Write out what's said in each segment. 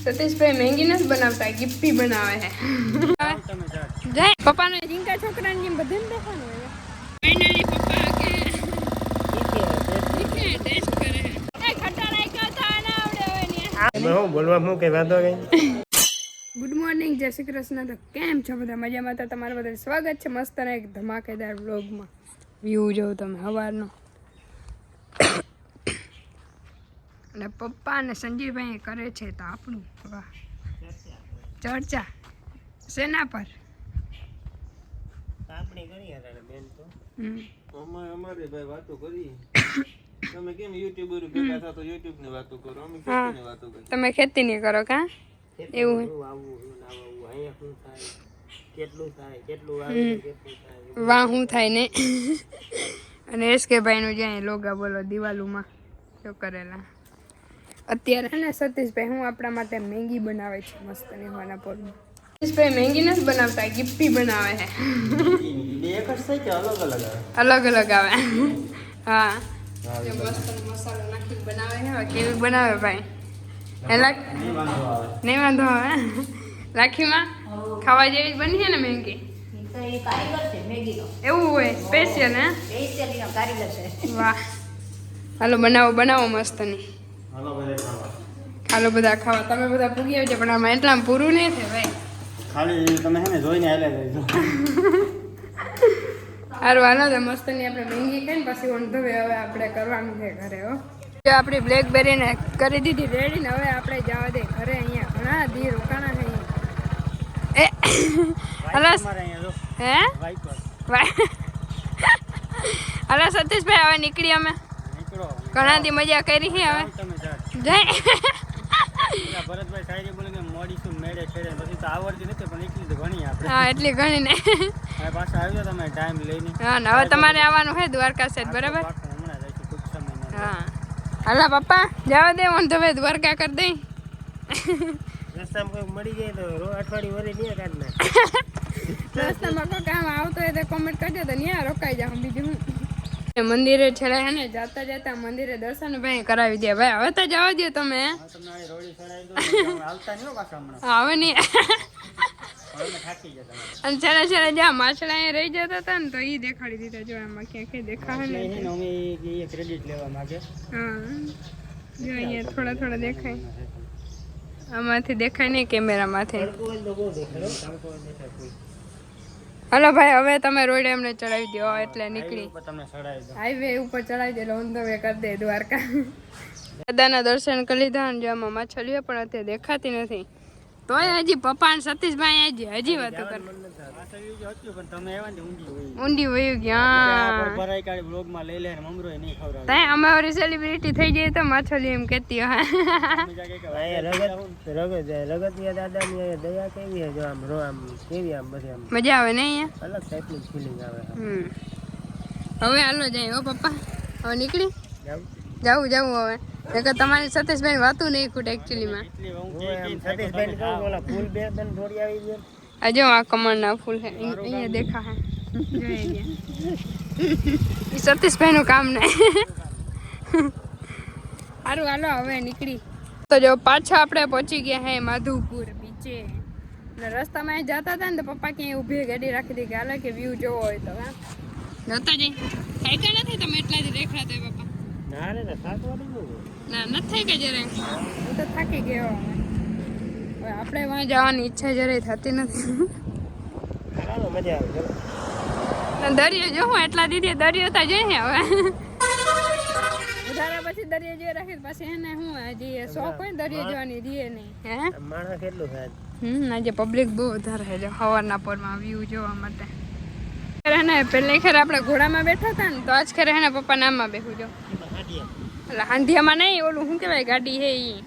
सतीश भाई महंगी नहीं बनाता है, गिफ्टी बनावे है। जय पापा ने जिनका छोकरा ने बदन देखानो है। फाइनली पापा के ठीक है टेस्ट करे है। ए खटारा का था ना आवडे होय ने। मैं हूं बोलवा मु के वांधो गई। गुड मॉर्निंग जय श्री कृष्ण। तो केम छो બધા મજામાં? તો તમારું બધાનું સ્વાગત છે મસ્ત ને એક ધમાકેદાર વ્લોગમાં। વ્યૂ જો તમે હવારનો અને પપ્પા અને સંજીવભાઈ કરે છે તો આપણું વાહ ચર્ચા સેના પર આપણી કરી યાર બેન તો અમારે ભાઈ વાતો કરી તમે કેમ યુટ્યુબર ભેગા થા તો યુટ્યુબ ની વાતો કરો અમે ખેતી ની વાતો કરી તમે ખેતી ની કરો કા એવું આવું અહીંયા શું થાય કેટલું થાય કેટલું આવે કેટલું થાય વાહ હું થાય ને અને એસકે ભાઈ નું જ્યાં લોગા બોલો દિવાલુમાં તો કરેલા અત્યારે હે ને સતીશભાઈ હું આપણા માટે મેગી બનાવે છે મસ્ત નેવાના પોરમાં સતીશભાઈ મેગી નથી બનાવતા ગિફ્ટી બનાવે છે બે એક જ છે કે અલગ અલગ આવે અલગ અલગ આવે હા એ મસ્ત મસાલો નાખી બનાવે છે કેવી બનાવે ભાઈ એલા નહીં વાંધો આવે રાખીમાં ખાવા જેવી બની છે ને મેગી તો એ કારીગર છે મેગીનો એવું હોય સ્પેશિયલ હે સ્પેશિયલ કારીગર છે વાહ હાલો બનાવો બનાવો મસ્ત ની હાલો ભાઈ ખાવા હાલો બધા ખાવા તમે બધા પૂરી આવજો પણ આમાં એટલામાં પૂરું નહીં થાય ભાઈ ખાલી તમે હે ને જોઈને આલે જજો સારું હાલો તો મસ્ત ની આપણે મેંગી ખાઈને પછી ઓન ધ વે હવે આપણે કરવાનું છે ઘરે હો જો આપણી બ્લેકબેરીને કરી દીધી રેડી ને હવે આપણે જવા દે ઘરે અહીંયા ઘણા દી રોકાણા છે એ હલસ હે હલો સતીશભાઈ હવે નીકળી અમે ઘણા દી મજા કરી છે હવે જય ભરતભાઈ શાયરી બોલે કે મોડીશું મેળે છેડે પછી તો આવડતી નથી પણ એટલી તો ઘણી આપણે હા એટલી ઘણી ને હવે પાછા આવ્યો તમે ટાઈમ લઈને હા ને હવે તમારે આવવાનું છે દ્વારકા સાઈડ બરાબર હમણાં જઈશું ટૂંક સમયમાં હા હાલા પપ્પા જવા દે ઓન હવે દ્વારકા કરી દઈ રસ્તામાં કોઈ મળી જાય તો અઠવાડિયું વરે નહીં કાઢ નાખ રસ્તામાં કોઈ કામ આવતો હોય તો કોમેન્ટ કરજો તો ત્યાં રોકાઈ જાવ બીજું મંદિરે છેલ્લે હે ને જાતા જતા મંદિરે દર્શન ભાઈ કરાવી દે ભાઈ હવે તો જવા દો તમે હવે નહીં અને છેલ્લે છેલ્લે જ્યાં માછલા અહીંયા રહી જતા હતા ને તો એ દેખાડી દીધા જો આમાં ક્યાંક દેખાય ને ક્રેડિટ લેવા માંગે હા જો અહીંયા થોડા થોડા દેખાય આમાંથી દેખાય નહીં કેમેરામાંથી હલો ભાઈ હવે તમે રોડ એમને ચડાવી દો એટલે નીકળી હાઈવે ઉપર ચડાવી દે ઓન ધ વે કરી દે દ્વારકા દાદાના દર્શન કરી લીધા ને જેમાં માછલીઓ પણ અત્યારે દેખાતી નથી તોય હજી પપ્પા ને સતીશભાઈ હજી વાતો કરે ઊંડી વયું ગયા અમારી સેલિબ્રિટી થઈ જાય તો માછલી એમ કેતી મજા આવે ને અહીંયા અલગ ટાઈપની ફીલિંગ આવે હવે હાલો જાય હો પપ્પા હવે નીકળી જાવું હવે નકર તમારી સતીશભાઈ વાતું નહીં ખૂટ એકચ્યુઅલીમાં આ જો આ કમળના ફૂલ છે અહીંયા દેખા હે એ સતીશભાઈનું કામ નહીં સારું હાલો હવે નીકળી તો જો પાછા આપણે પહોંચી ગયા હે માધુપુર બીચે રસ્તામાં જતા હતા ને તો પપ્પા ક્યાંય ઊભી ગાડી રાખી હતી કે હાલે કે વ્યૂ જોવો હોય તો હા જતા જઈ થાક્યા નથી તમે એટલા જ દેખાતા હોય પપ્પા ના નથી થઈ કે જરાય હું તો થાકી ગયો હવે આપણે વાં જવાની ઈચ્છા જરાય થતી નથી મજા આવે દરિયો જો હું એટલા દીધી દરિયો તો જઈએ હવે ઉધારા પછી દરિયો જોઈ રાખી પછી એને હું હજી શોખ હોય દરિયો જોવાની રીએ નહીં હે માણસ કેટલું થાય આજે પબ્લિક બહુ વધારે છે જો સવારના પોરમાં વ્યૂ જોવા માટે ને પેલે ખેર આપણે ઘોડામાં બેઠા હતા ને તો આજ ખેર હે ને પપ્પા નામમાં બેહું જો એટલે હાંધિયામાં નહીં ઓલું શું કહેવાય ગાડી હે ઈ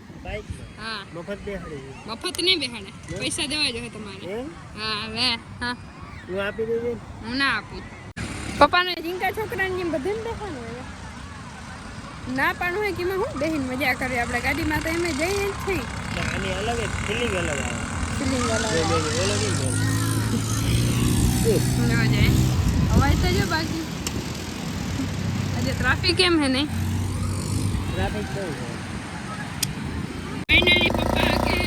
હા મફત નહીં બેહાડે પૈસા દેવા જોઈએ તમારે હા લે હા તું આપી દેજે હું ના આપું પપ્પાને જીંકા છોકરાને જેમ બધાને દેખાનું હોય ના પાડું હોય કે હું બેહીને મજા કરીએ આપણે ગાડીમાં તો એમ જઈએ જ થઈ આની અલગ ફિલિંગ અલગ આવે ફિલિંગ અલગ જાય અવાજ તો જો બાકી આજે ટ્રાફિક કેમ હે નહીં ટ્રાફિક બહુ છે ફાઇનલી પપ્પા કે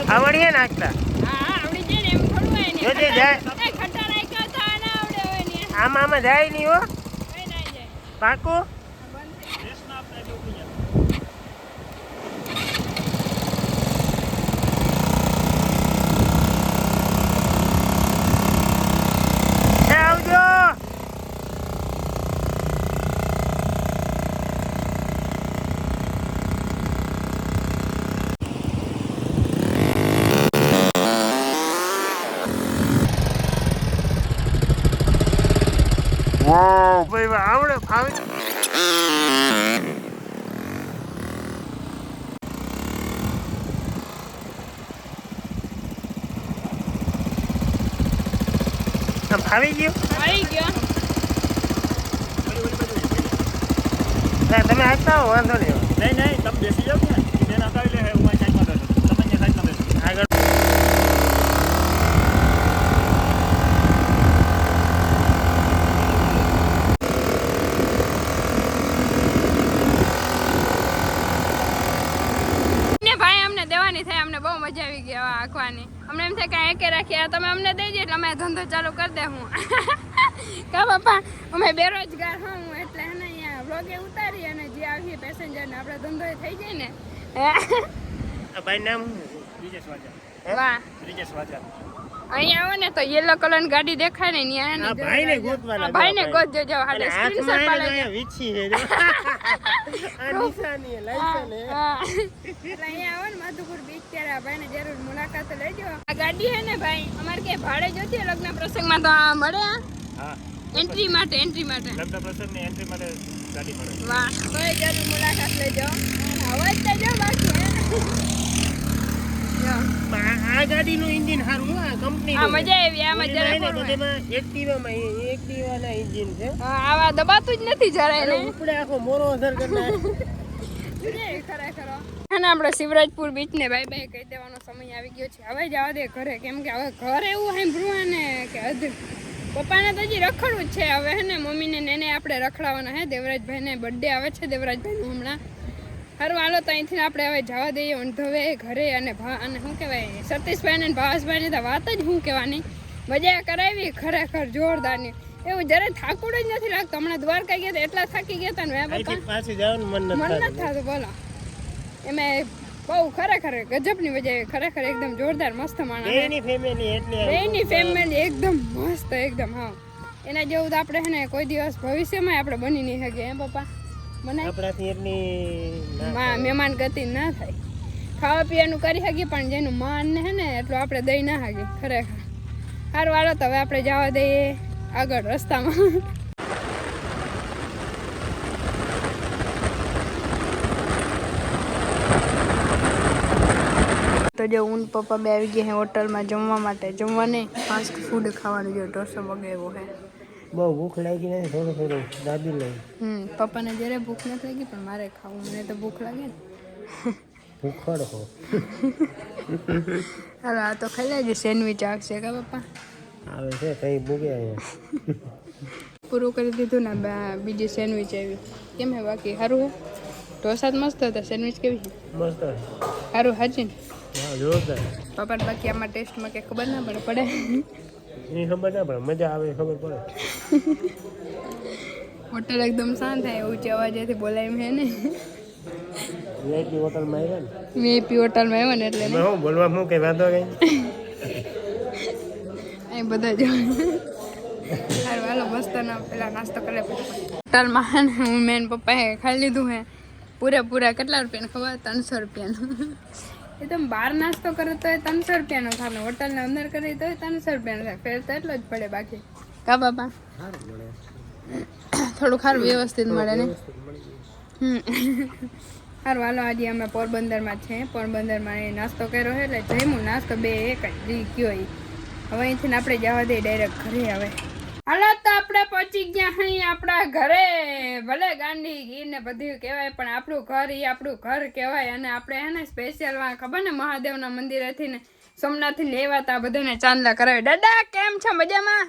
આવડીએ નાખતા હા આવડી જાય ને એમ થોડું હોય ને જોજે જાય એ ખટા રાખ્યા હતા ના આવડે હોય ને આમાં જાય નહીં હો કઈ ના જાય પાકું આવજો ભાઈ આવડે ફાવે ફાવી ગયું આવી ગયો તમે હાથતા હો વાંધો નહીં નહીં તમે બેસી જાઓ ને બેન હટાવી લે હું સાઈડમાં બેઠો તમે અહીંયા સાઈડમાં બેસો આગળ ભાઈ અમને દેવાની થાય અમને બહુ મજા આવી ગઈ આવા આંકવાની અમને એમ થાય કે એકે રાખીએ તમે અમને દઈ દે એટલે અમે ધંધો ચાલુ કરી દે હું કા બાપા અમે બેરોજગાર હું એટલે હે ને અહીંયા વ્લોગે ઉતારી અને જે આવીએ પેસેન્જર ને આપણે ધંધો થઈ જાય ને ભાઈ નામ બ્રિજેશ વાજા વાહ બ્રિજેશ વાજા અહીંયા આવો ને તો યલો કલર ની ગાડી દેખાય ને ત્યાં આ ભાઈને ગોતવાના ભાઈને ગોતજો જો હાલે સ્ક્રીનશોટ પાડે વીછી છે જો આ નિશાની હે લાઈસન હે એટલે અહીંયા આવો ને માધુપુર બીચ ત્યારે આ ભાઈને જરૂર મુલાકાત લેજો આ ગાડી હે ને ભાઈ અમારે કે ભાડે જોતી લગ્ન પ્રસંગમાં તો આ મળે હા એન્ટ્રી માટે લગ્ન પ્રસંગની એન્ટ્રી માટે ગાડી મળે વાહ કોઈ જરૂર મુલાકાત લેજો અવાજ તો જો બાકી હે આ ગાડીનું એન્જિન સારું આ કંપની આ મજા આવી આમાં જરાક એમાં એક્ટિવા ના એન્જિન છે આવા દબાતું જ નથી જરાય ને ઉપડે આખો મોરો અસર કરનાર ખરેખર અને આપણે શિવરાજપુર બીચ ને બાય બાય કહી દેવાનો સમય આવી ગયો છે હવે જવા દે ઘરે કેમ કે હવે ઘર એવું સાંભળવું ને કે હદ પપ્પાને તો હજી રખડવું જ છે હવે હે ને મમ્મીને ને એને આપણે રખડાવવાના હે દેવરાજભાઈને બર્થડે આવે છે દેવરાજભાઈનું હમણાં સારું હાલો તો અહીંથી આપણે હવે જવા દઈએ ઊંધવે ઘરે અને અને શું કહેવાય સતીશભાઈ ને ભાવેશભાઈની તો વાત જ શું કહેવાની મજા કરાવી ખરેખર જોરદારની એવું જ્યારે થાકુડ જ નથી લાગતું હમણાં દ્વારકા ગયા એટલા થાકી ગયા હતા ને પપ્પા પાછી જવાનું મન મન નથી થતું બોલો એમાં બહુ ખરેખર ગજબની મજા આવી ખરેખર એકદમ જોરદાર મસ્ત માણસ બેની ફેમિલી એટલે બેની ફેમિલી એકદમ મસ્ત એકદમ હા એના જેવું તો આપણે હે ને કોઈ દિવસ ભવિષ્યમાં આપણે બની નહીં શકીએ હે પપ્પા મને આપણાથી એટલી મહેમાન ગતિ ના થાય ખાવા પીવાનું કરી શકીએ પણ જેનું માન ને હે ને એટલું આપણે દઈ ના શકીએ ખરેખર સારું હાલો તો હવે આપણે જવા દઈએ આગળ રસ્તામાં તો જો હું પપ્પા બે આવી ગયા હે હોટલમાં જમવા માટે જમવા નહીં ફાસ્ટ ફૂડ ખાવાનું જો ઢોસો વગેરે હે બહુ ભૂખ લાગી નથી થોડું દાબી લઈ પપ્પાને જ્યારે ભૂખ નથી લાગી પણ મારે ખાવું મને તો ભૂખ લાગે ને ભૂખડ હો હાલો આ તો ખાઈ લેજે સેન્ડવિચ આવશે કા પપ્પા આવે છે કઈ ભૂગે અહીંયા પૂરું કરી દીધું ને બીજી સેન્ડવિચ આવી કેમ હે બાકી સારું હે ઢોસા જ મસ્ત હતા સેન્ડવિચ કેવી છે મસ્ત સારું હાચી હા જોરદાર પપ્પાને બાકી આમાં ટેસ્ટમાં કંઈ ખબર ના પડે એ ખબર ના પડે મજા આવે ખબર પડે હોટલ એકદમ શાંત થાય ઊંચી અવાજેથી બોલાય એમ હે ને વીઆઈપી હોટલમાં આવ્યા ને વીઆઈપી હોટલમાં આવ્યો ને એટલે એમાં હું બોલવા હું કઈ વાંધો કઈ અહીં બધા જો સારું હાલો મસ્ત ના પેલા નાસ્તો કરે હોટલમાં હું મેન પપ્પાએ ખાઈ લીધું હે પૂરેપૂરા કેટલા રૂપિયાનું ખબર 300 રૂપિયાનું એ તો બહાર નાસ્તો કરે તો 300 રૂપિયાનો થાય હોટલને અંદર કરી તો 300 રૂપિયાનો થાય ફેર તો એટલો જ પડે બાકી કા બાપા થોડું ખારું વ્યવસ્થિત મળે ને સારું હાલો આજે અમે પોરબંદરમાં છે પોરબંદરમાં એ નાસ્તો કર્યો છે એટલે જમ્યું નાસ્તો બે એક જ ગયો એ હવે અહીંથી આપણે જવા દઈએ ડાયરેક્ટ ઘરે આવે હાલો તો આપણે પહોંચી ગયા અહીં આપણા ઘરે ભલે ગાંડી ઘી ને બધું કહેવાય પણ આપણું ઘર એ આપણું ઘર કહેવાય અને આપણે હે ને સ્પેશિયલ ખબર ને મહાદેવના મંદિરેથી ને સોમનાથથી લેવા તા બધાને ચાંદલા કરાવે દાદા કેમ છો મજામાં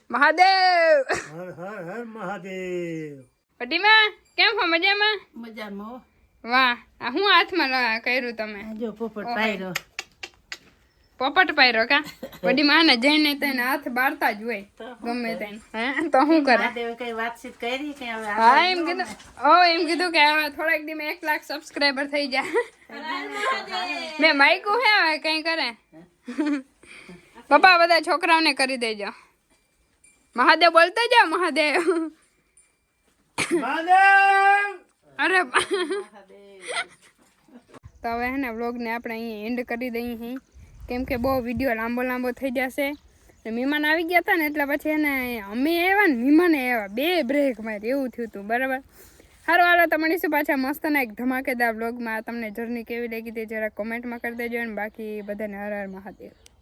મહાદેવ હર હર હર મહાદેવ પટીમાં કેમ છો મજામાં મજામાં વાહ આ હું હાથમાં કર્યું તમે જો પોપટ પાયરો પોપટ પાયરો કા વડી માને જઈને તેને હાથ બારતા જ હોય ગમે તેને હે તો શું કરે કઈ વાતચીત કરી કે હવે હા એમ કીધું કે હવે થોડાક દી 1 લાખ સબસ્ક્રાઇબર થઈ જાય મેં માઈકું હે હવે કઈ કરે પપ્પા બધા છોકરાઓને કરી દેજો મહાદેવ બોલતા જાઓ મહાદેવ અરે તો હવે હે ને વ્લોગને આપણે અહીંયા એન્ડ કરી દઈએ છીએ કેમ કે બહુ વિડીયો લાંબો થઈ જશે મહેમાન આવી ગયા હતા ને એટલે પછી એને અમે આવ્યા ને મહેમાને આવ્યા 2 બ્રેક મારી એવું થયું હતું બરાબર સારું હાલો તો મળીશું પાછા મસ્ત ના એક ધમાકેદાર વ્લોગમાં તમને જર્ની કેવી લાગી તે જરા કોમેન્ટમાં કરી દેજો અને બાકી બધાને હર હર મહાદેવ